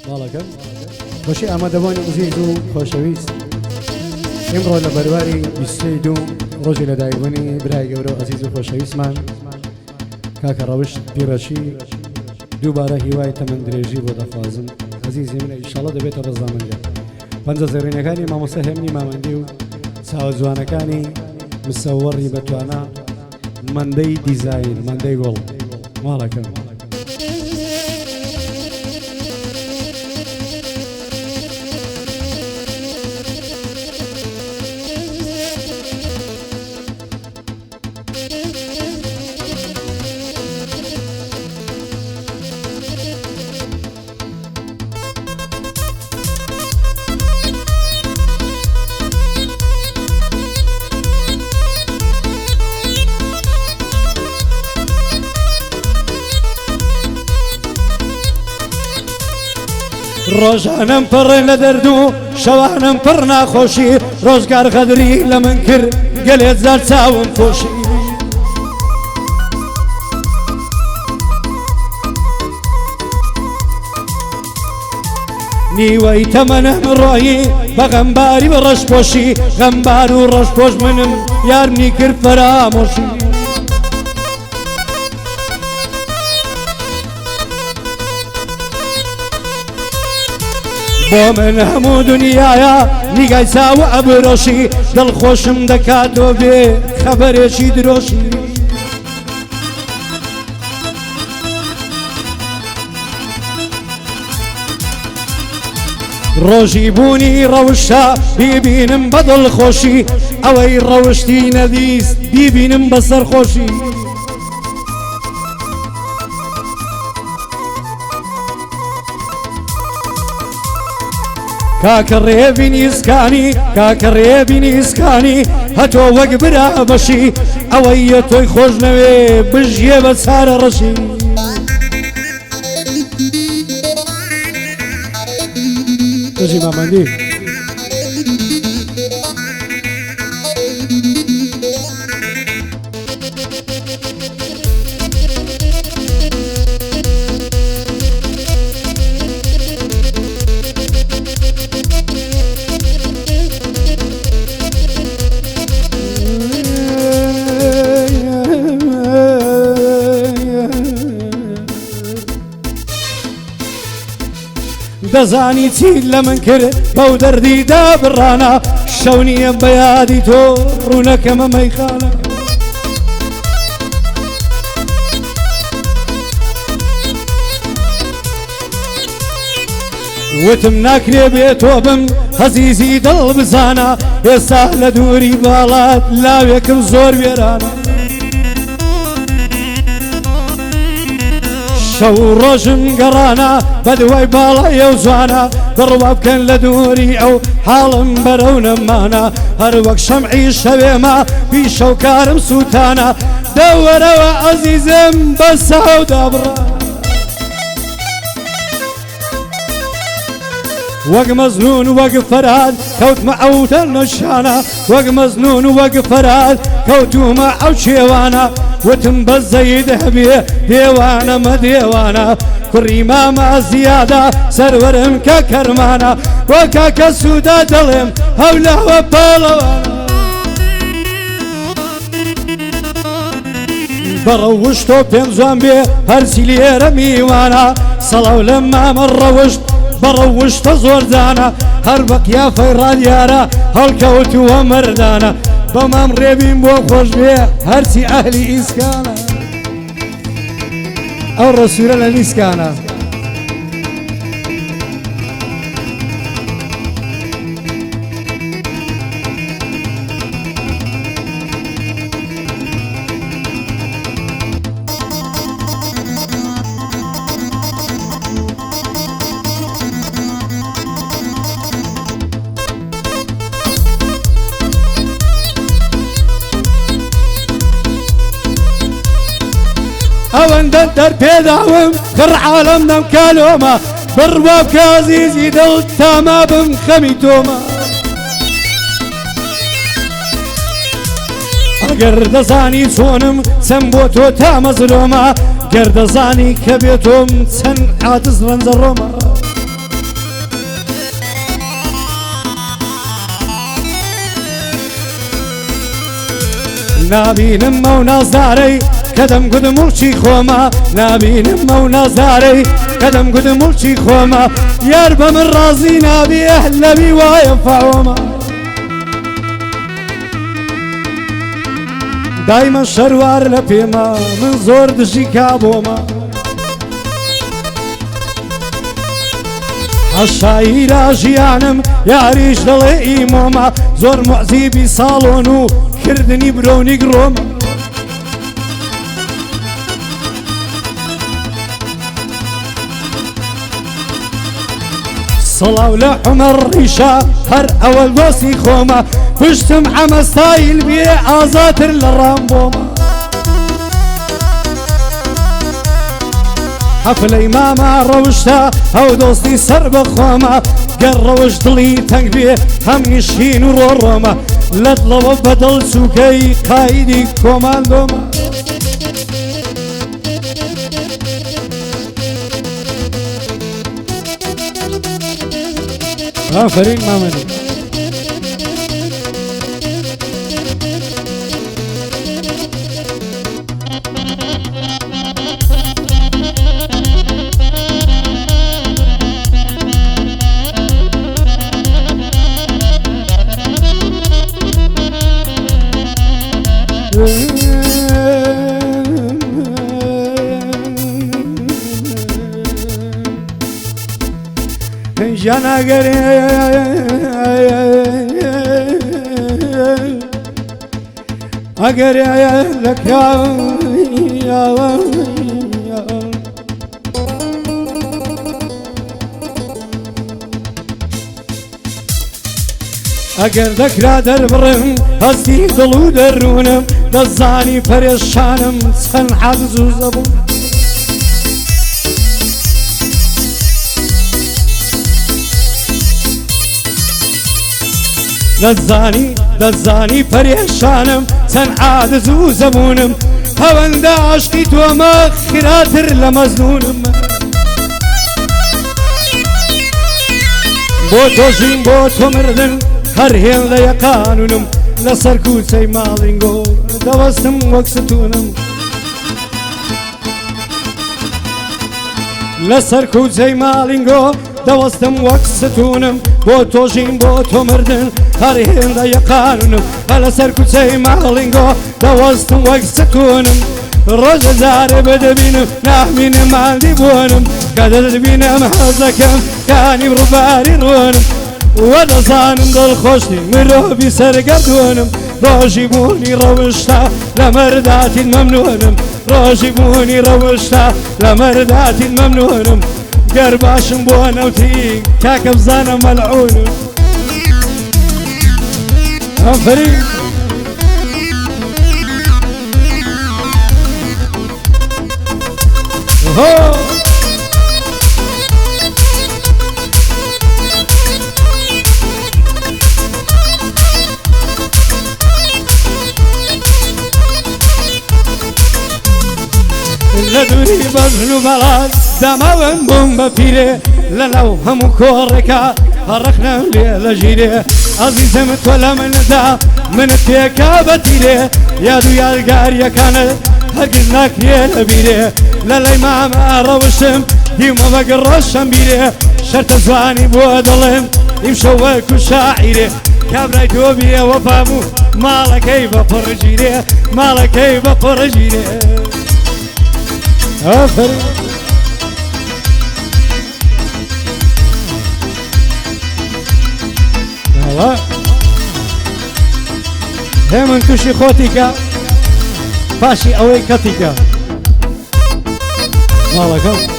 ماڵەکەم بەشی ئامادەبوانی عزیز و خۆشەویست ئێمڕۆ لە بەرواری 22 ڕۆژی لەدایکبوونی برای گەورە و عزیز و خۆشەویستمان کاکە ڕەوشت بیڕەشی دووبارە هیوای تەمەند درێژی بۆ دەخوازم عزیزی من ئینشاڵڵا دەبێتە ڕەزامەندە پەنجە زەرێنەکانی مامۆستا هێمنی مامەندی و چاوە جوانەکانی مسەوەڕی بەتوانە مەندەی دیزاین مەندەی گۆڵ ماڵەکەم ڕۆژانم پڕێ لە دەردوو شەوانم پڕ ناخۆشی ڕۆژگار غەدری لە من کرد گەلێت زار چاوم خۆشی نیوەی تەمەنم ڕۆیی بە غەمباری بە ڕەشپۆشی غەمبار و ڕەشپۆش منم یارمی کرد فەرامۆشی بۆ من هەموو دنیاە نیگای چاوە ئەبرۆشی دڵخۆشم دەکاتەوە بێ خەبەرێکی درۆشی ڕۆژی بوونی ڕەوشە بیبینم بە دڵخۆشی ئەوەی ڕەوشتی نەدیست بیبینم بە سەرخۆشی کاکە ڕێبینی ئیسکانی کاکە ڕێبینی ئیسکانی هەتۆ وەک برا بەشی ئەوەی یە تۆی خۆش نەوێ بژیێ بە چارە ڕەشی دژی مامەندی دەزانی چی لە من کرد بەو دەردیدا بڕانە شەو نییە بە یادی تۆ ڕوونەکەمە مەیخانە وتم ناکرێ بێ تۆ بم هەزیزی دڵ بزانە ئێستا لە دووری باڵات لاوێکم زۆر وێرانە شەو ڕۆژم گەڕانە بە دوای باڵای ئەو جوانە بڕوا بکەن لە دووری ئەو حاڵم بەرەو نەمانە هەر وەک شەمعی شەوێمە پیشەوکارم سووتانە دەوەرەوە عەزیزم بە ساودا بڕە وەک مەزنون وەک فەراد کەوتمە ئەو دەرنەشانە وەک مەزنون وەک فەراد کەوتومە ئەو چێوانە وتم بە زەید هەبێ دێوانەمە دێوانە کوڕی مامە زیادە سەروەرم کە کەرمانە وە کاکە سوودا دەڵێم هەولاوە پاڵەوانە بەڕە وشتۆ پێم جوان بێ هەرچی لێرە میوانە سەڵاو لە مامە ڕەوشت بەڕە وشتە زۆردانە هەر بە قیافەی ڕادیارە هەڵکەوتووە مەردانە بەمام ڕێبین بۆ خۆش بێ هەرچی ئەهلی ئیسکانە ئەو ڕەسوورە لە نیسکانە ئەوەندە دەرپێداوم خڕ عالەم نەمکالۆمە بڕوا بکە عەزیزی دڵ تاما بم خەمی تۆمە ئەگەر دەزانی چۆنم چەند بۆ تۆ تا مەزلۆمە گەر دەزانی کە بێتۆم چەند عاتز ڕەنجە ڕۆمە نابینم ئەو نازدارەی کەدەم گودم وڵکی خۆمە نابینم ئەو نازدارەی کەدەم گودم وڵکی خۆمە یار بە من ڕازی نابی ئەهلەبی وایە فەعۆمە دایمە شەروار لە پێمە من زۆر دژی کابۆمە عەشاییرە ژیانم یاریش دەڵێ ئیمۆمە زۆر موعزیبی ساڵۆن و کردنی برۆنی گڕۆمە سڵاو لە عومەر ڕیشە هەر ئەوەل دۆستی خۆمە پشتم ئەمەستایل بێ ئازاتر لە ڕامبۆمە حەفلەی ماما ڕەوشتە ئەو دۆستی سەر بەخۆمە گەر ڕەوش دڵی تەنگ بێ هەم نیشین و ڕۆڕۆمە لە دڵەوە بەدڵ چووکەی قایدی کۆماندۆمە ئافەرین مامەنی جاناگەرێ ئەگەرێ لەکراوە ئەگەر دەکرا دەربڕم هەستی دڵ و دەروونم دەزانی پەرێشانم چەند عەجز و زەبوون دەزانی پەرێشانم چەند عاجز و زەبوونم هەوەندە عاشقی تۆمە خراتر لە مەزنونم بۆ تۆژین بۆ تۆ مردن هەر هێن لە یەقانونم لەسەر کوچەی ماڵینگۆ دەوەستم وەک ستونم لەسەر کوچەی ماڵینگۆ دەوەستم وەک ستونم بۆ تۆژین بۆ تۆ مردن هەر هێن لە یەقانونم لەسەر کوچەی ماڵینگۆ دەوەستم وەک ستونم ڕۆژە جارێ بەدەبینم نامینم ماندی بۆنم کە دەبینم حەزەکەم کانی ڕووباری ڕۆنم وە دەزانم دڵخۆشی مرۆڤی سەرگەردوونم ڕۆژی بوونی ڕەوشتا لە مەرداتین مەمنونم ڕۆژی بوونی ڕەوشتا لە مەرداتین مەمنونم گەر باشم بۆ نەوتی کاکە بزانە مەلعونم ئەفەرین لە دووری بەزن و بەڵات دەماوەم بووم بە پیرێ لەناو هەموو کۆڕێکە هەڕەخنەم لێ لە ژیرێ ئەزیزم تۆ لە مندا منت پێکا بە تیرێ یاد و یادگاریەکانت هەرگیز ناکرێ لە بیرێ لە لای مامە ڕەوشتم دیمە بەگە ڕۆشەم بیرێ شەرتە جوانی بۆ دڵم ئیمشە وەکو شاعیرێ کابرای تۆ بیەوە پابوو ماڵەکەی بە پڕژیرێ ماڵەکەی بە پڕژیرێ ئەفەرین هێمن تووشی خۆتیکە پاشی ئەوەی کەتیکە ماڵەکەم